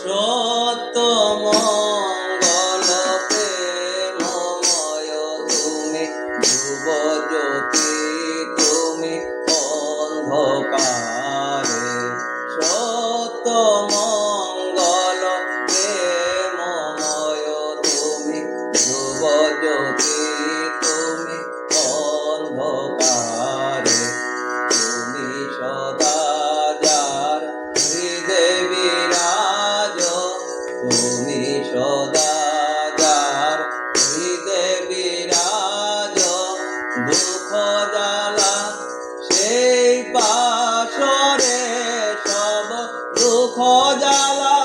সত্য মঙ্গল প্রেমময় তুমি ধ্রুব জ্যোতি তুমি অন্ধকারে সত্য মঙ্গল প্রেমময় তুমি ধ্রুব জ্যোতি তুমি অন্ধকারে তুমি সদা যার হৃদয়ে বিরাজ তুমি সদা যার হৃদয়ে বিরাজ দুঃখ জ্বালা সেই পাশরে সব দুঃখ জ্বালা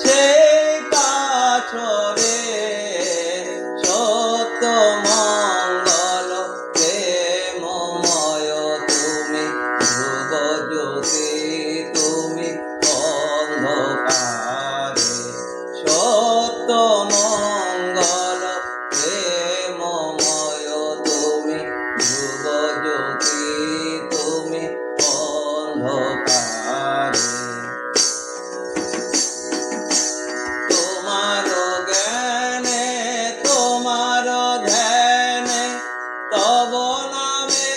সেই পাশরে সত্য মঙ্গল প্রেমময় তুমি ধ্রুব জ্যোতি তুমি অন্ধকারে সত্য মঙ্গল প্রেমময় তুমি ধ্রুব জ্যোতি তুমি অন্ধকারে তোমার জ্ঞানে তোমার ধ্যানে তব নামে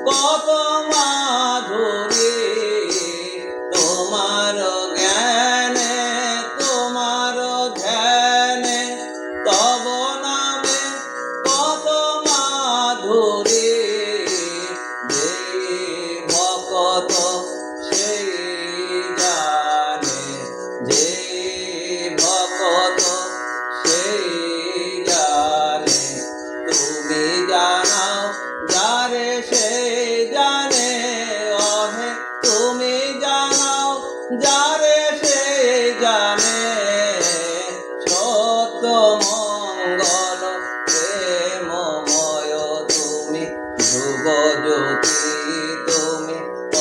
কত মাধুরী তোমার জ্ঞানে তোমার ধ্যানে তব নামে কত মাধুরী যেই ভকত সেই জানে যেই ভকত সেই জানে তুমি জানাও যারে সেই জানে অহে তুমি জানাও যারে সেই জানে সত্য মঙ্গল প্রেমময় তুমি ধ্রুব জ্যোতি তুমি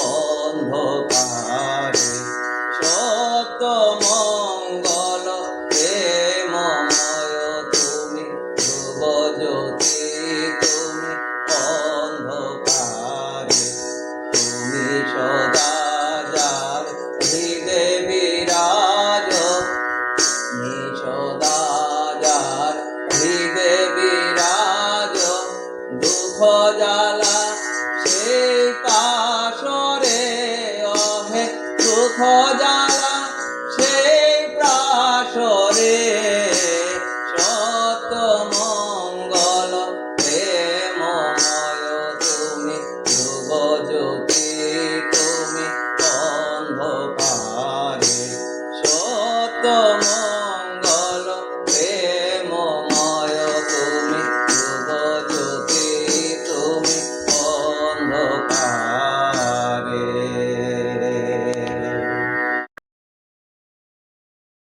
অন্ধকারে সত্য মঙ্গল প্রেমময় তুমি ধ্রুব জ্যোতি তুমি অন্ধকারে তুমি সদা যার হৃদয়ে বিরাজ তুমি সদা যার হৃদয়ে বিরাজ দুঃখ জ্বালা সেই পাশরে অহে দুঃখ জ্বালা সেই প্রাশরে সত্য মঙ্গল প্রেমময় তুমি ধ্রুব জ্যোতি তুমি অন্ধকারে সত্য